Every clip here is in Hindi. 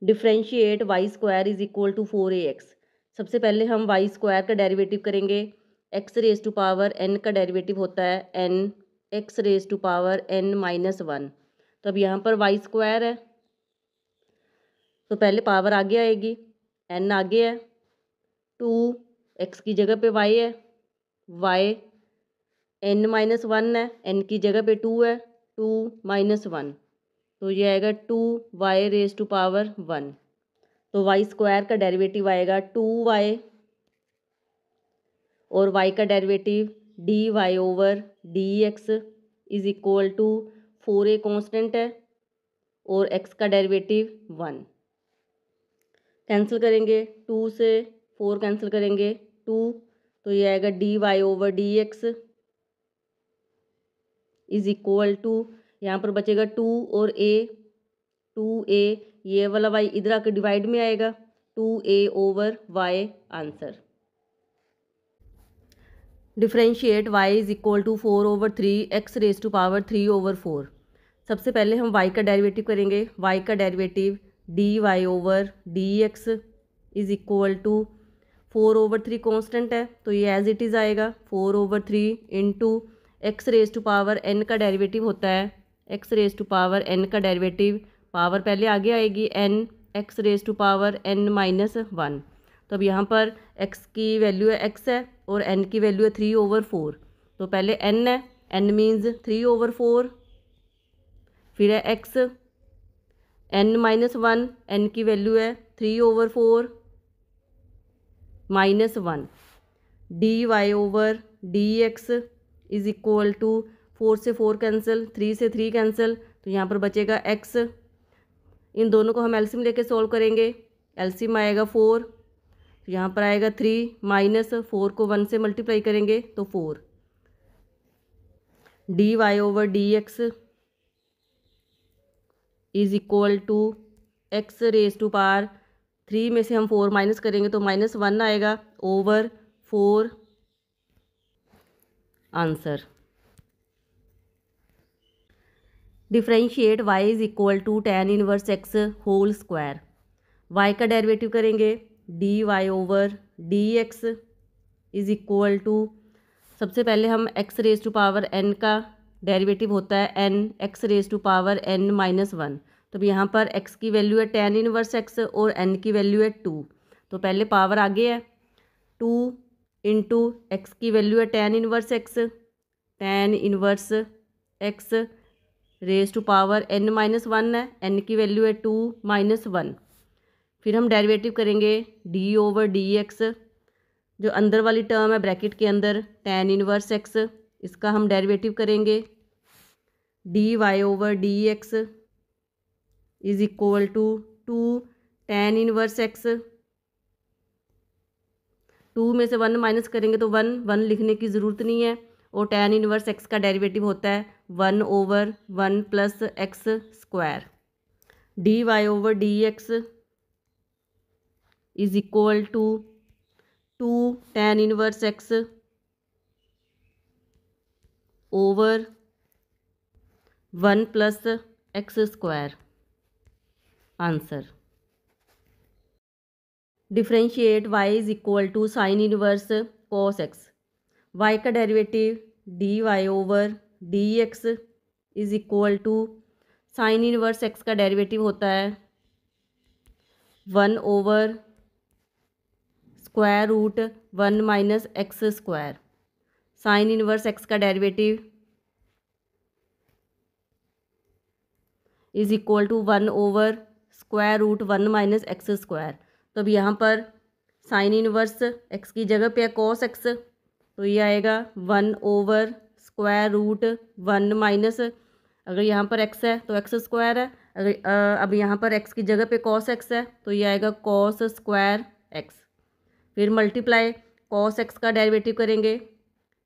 Differentiate y square is equal to 4ax। सबसे पहले हम वाई स्क्वायर का डेरिवेटिव करेंगे। X raise to power n का डेरिवेटिव होता है n x raise to power n minus 1। तो अब यहाँ पर वाई स्क्वायर है तो पहले पावर आगे आएगी, एन आगे है, 2 एक्स की जगह पे वाई है, वाई एन माइनस 1 है, एन की जगह पे 2 है, 2 माइनस 1, तो ये आएगा 2y रेज टू पावर 1। तो वाई स्क्वायर का डेरिवेटिव आएगा 2y और y का derivative dy over dx is equal to 4a constant है और x का डेरिवेटिव 1। कैंसिल करेंगे, 2 से 4 कैंसिल करेंगे 2, तो ये आएगा dy over dx is equal to, यहाँ पर बचेगा 2 और a, 2a, ये वाला y इधर आकर डिवाइड में आएगा, 2a over y answer. Differentiate y is equal to 4 over 3 x raise to power 3 over 4। सबसे पहले हम y का डेरिवेटिव करेंगे। y का derivative dy over dx is equal to 4 over 3 constant है तो ये एज इट इज़ आएगा 4 over 3 into x raise to power n का डेरिवेटिव होता है x raise to power n का डेरिवेटिव, पावर पहले आगे आएगी n x raise to power n minus 1। तो अब यहाँ पर x की वैल्यू है x है और n की वैल्यू है 3 ओवर 4। तो पहले n है, n मीन्स 3 ओवर 4, फिर है x, n माइनस 1, n की वैल्यू है 3 over 4 minus 1, dy over dx is equal to 4 से 4 कैंसिल, 3 से 3 कैंसिल, तो यहाँ पर बचेगा x। इन दोनों को हम एलसीएम लेके सॉल्व करेंगे। एलसीएम आएगा 4, तो यहाँ पर आएगा 3 माइनस 4 को 1 से मल्टीप्लाई करेंगे तो 4, dy over dx is equal to x raise to power 3 में से हम 4 माइनस करेंगे तो माइनस 1 आएगा over 4 answer. Differentiate y is equal to tan inverse x whole square. y का डेरिवेटिव करेंगे dy over dx is equal to, सबसे पहले हम x raise to power n का डेरिवेटिव होता है n x raise to power n minus 1। तो यहाँ पर x की वैल्यू है tan इनवर्स x और n की वैल्यू है 2। तो पहले पावर आगे है 2 इंटू एक्स की वैल्यू है tan inverse x raise to power n minus 1 है, n की वैल्यू है 2 माइनस 1। फिर हम डेरिवेटिव करेंगे d ओवर dx, जो अंदर वाली टर्म है ब्रैकेट के अंदर tan इनवर्स x, इसका हम डेरिवेटिव करेंगे dy over dx is equal to 2 tan inverse x, 2 में से 1 माइनस करेंगे तो 1 लिखने की ज़रूरत नहीं है, और tan इनवर्स x का डेरिवेटिव होता है 1 over 1 plus x square. dy over dx is equal to 2 tan inverse x over 1 plus x square answer. Differentiate y is equal to sine inverse cos x। y का derivative dy over dx is equal to sine inverse x का डेरिवेटिव होता है 1 over square root 1 minus x square. Sine inverse x का derivative is equal to 1 over square root 1 minus x square. तो अब यहाँ पर साइन इनवर्स x की जगह पे है cos x, तो ये आएगा 1 ओवर स्क्वायर रूट 1 माइनस, अगर यहाँ पर x है तो x स्क्वायर है, अगर अब यहाँ पर x की जगह पे cos x है तो ये आएगा cos स्क्वायर x। फिर मल्टीप्लाई cos x का डेरिवेटिव करेंगे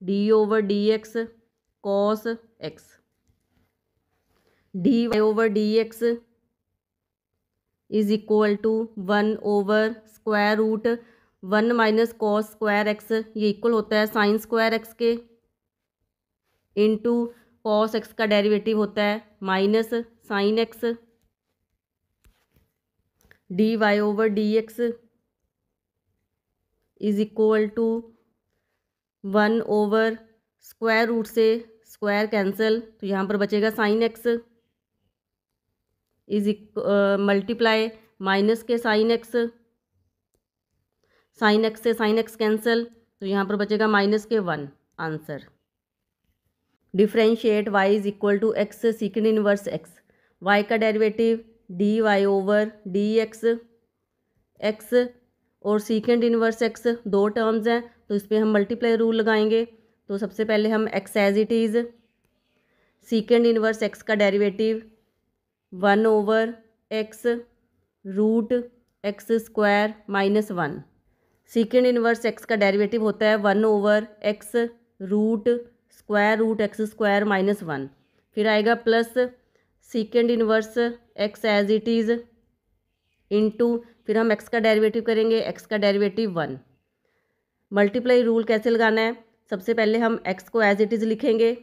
d over dx cos x, dy over dx is equal to 1 over square root 1 minus cos square x, ये इक्वल होता है साइन स्क्वायर एक्स के, इंटू कॉस एक्स का डेरिवेटिव होता है minus sine x, d y over d x is equal to 1 over square root से स्क्वायर कैंसिल, तो यहाँ पर बचेगा sign x is multiply minus के साइन एक्स से साइन एक्स कैंसिल, तो यहाँ पर बचेगा माइनस के 1 answer. Differentiate y is equal to x secant inverse x, y का derivative d y over d x, x और सीकेंड इनवर्स एक्स दो टर्म्स हैं, तो इस पर हम मल्टीप्लाई रूल लगाएंगे। तो सबसे पहले हम x as it is, secant inverse x का derivative 1 over x root x square minus 1। Secant inverse x का डेरिवेटिव होता है 1 over x root square root x square minus 1। फिर आएगा plus secant inverse x as it is into, फिर हम एक्स का डेरिवेटिव करेंगे, एक्स का डेरिवेटिव 1। मल्टीप्लाई रूल कैसे लगाना है, सबसे पहले हम एक्स को एज इट इज़ लिखेंगे,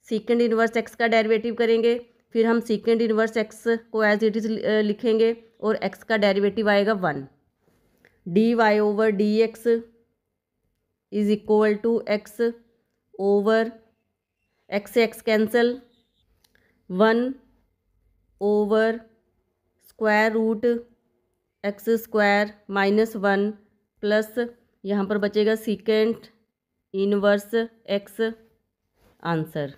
सीकेंड इनवर्स एक्स का डेरिवेटिव करेंगे, फिर हम सीकेंड इनवर्स एक्स को एज इट इज़ लिखेंगे और एक्स का डेरिवेटिव आएगा 1। D y over d x is equal to x over x से x cancel, 1 over square root x square minus 1 plus यहाँ पर बचेगा secant inverse x answer.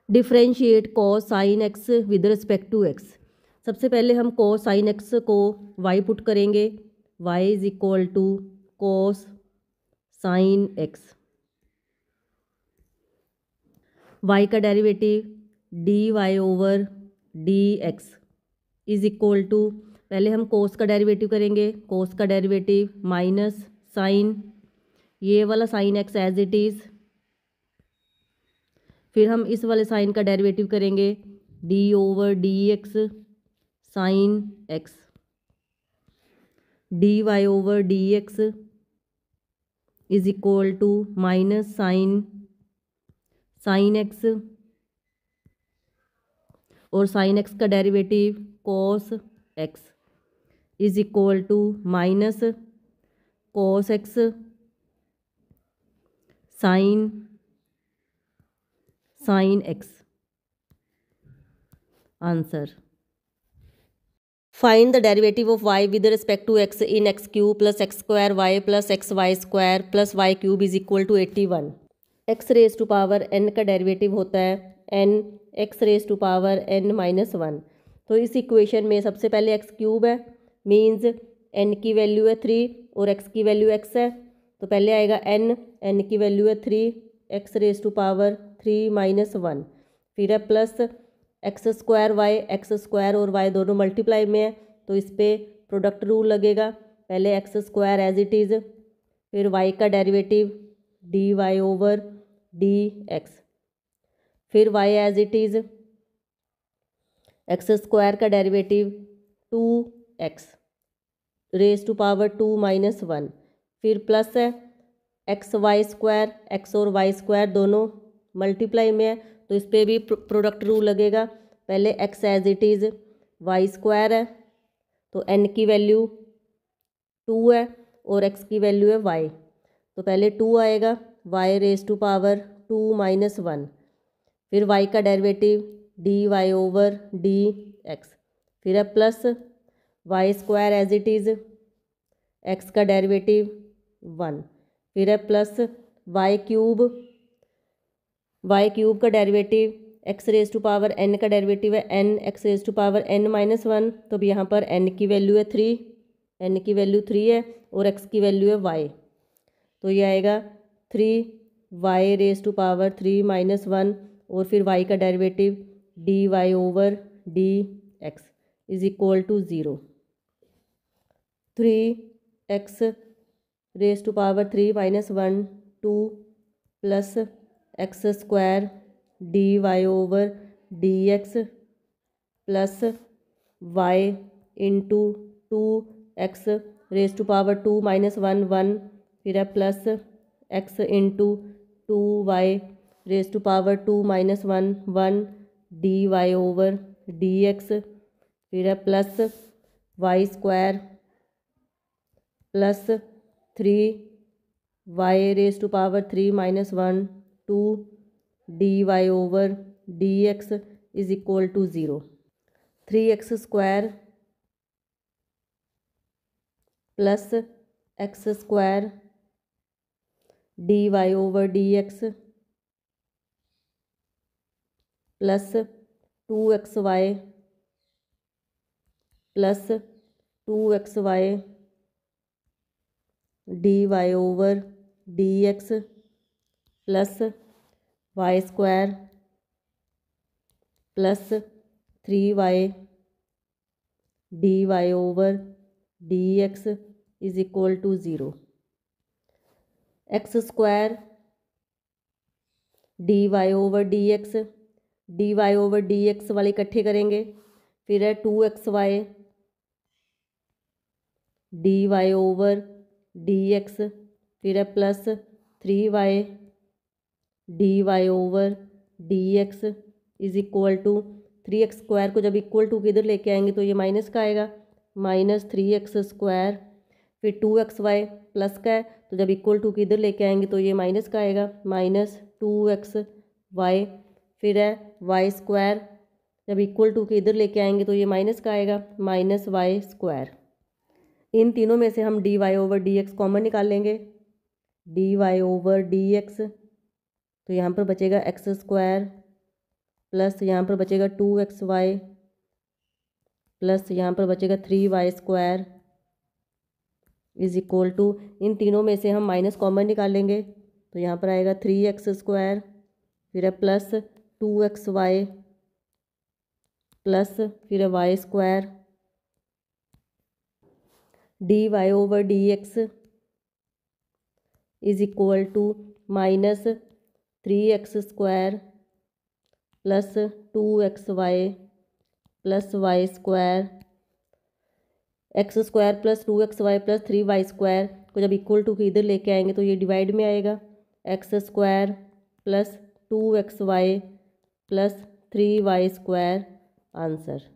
Differentiate cos sine x with respect to x, सबसे पहले हम कॉस साइन एक्स को y पुट करेंगे, y is equal to cos sine x, y का derivative d y over d x is equal to, पहले हम कोस का डेरिवेटिव करेंगे, कोस का डेरिवेटिव माइनस साइन, ये वाला sine x as it is, फिर हम इस वाले साइन का डेरिवेटिव करेंगे d over d x sine x, d y over d x is equal to minus sine x और साइन एक्स का derivative cos x is equal to minus cos x sine x answer. Find the derivative of y with respect to x in x cube plus x square y plus x y square plus y cube is equal to 81। X raise to power n का डेरिवेटिव होता है n x raise to power n minus 1। तो इस इक्वेशन में सबसे पहले एक्स क्यूब है, मीन्स n की वैल्यू है 3 और x की वैल्यू x है, तो पहले आएगा n की वैल्यू है 3, x raise to power 3 minus 1, फिर है प्लस एक्स स्क्वायर और y दोनों मल्टीप्लाई में है, तो इस पर प्रोडक्ट रूल लगेगा, पहले x square as it is, फिर y का derivative d y over d x, फिर y as it is, x square का derivative 2x raise to power 2 minus 1, फिर प्लस है एक्स वाई स्क्वायर, एक्स और वाई स्क्वायर दोनों मल्टीप्लाई में है, तो इस पर भी प्रोडक्ट रूल लगेगा, पहले x as it is, y square है तो n की वैल्यू 2 है और x की वैल्यू है y, तो पहले 2 आएगा, y raise to power 2 minus 1, फिर y का derivative d y over d x, फिर है plus y square as it is, x का डेरिवेटिव 1, फिर है प्लस वाई क्यूब का derivative x raise to power n का डेरिवेटिव है n x raise to power n minus 1, तो अब यहाँ पर n की वैल्यू है 3, n की वैल्यू 3 है और x की वैल्यू है y, तो ये आएगा 3y raise to power 3 minus 1 और फिर y का derivative d y over d x is equal to 0, 3x raise to power 3 minus 1 2 plus x square d y over d x plus y into 2x raise to power 2 minus 1 1, फिर है plus x into 2y raise to power 2 minus 1 1 d y over d x, फिर है plus y square plus 3y⁻³ -1 2 dy/dx is equal to 0। 3x² plus x² dy/dx plus 2xy plus 2xy dy/dx plus y² plus 3y dy/dx is equal to 0। x² dy/dx dy/dx वाले इकट्ठे करेंगे, फिर है 2xy dy/dx फिर है plus 3y dy/dx is equal to 3x² को जब इक्वल टू किधर लेके आएंगे तो ये माइनस का आएगा, -3x²। फिर 2xy प्लस का है तो जब इक्वल टू किधर लेके आएंगे तो ये माइनस का आएगा, -2xy। फिर है y² जब इक्वल टू के इधर लेके आएंगे तो ये माइनस का आएगा, -y²। इन तीनों में से हम dy/dx कॉमन निकाल लेंगे। dy/dx तो यहाँ पर बचेगा x² प्लस यहाँ पर बचेगा 2xy प्लस यहाँ पर बचेगा 3y² इज इक्वल टू, इन तीनों में से हम माइनस कॉमन निकाल लेंगे तो यहाँ पर आएगा 3x² फिर है प्लस 2xy प्लस फिर है y² dy/dx is equal to -3x² plus 2xy plus y² x² plus 2xy plus 3y² को जब इक्वल टू के इधर लेके आएंगे तो ये डिवाइड में आएगा, x² plus 2xy plus 3y² answer.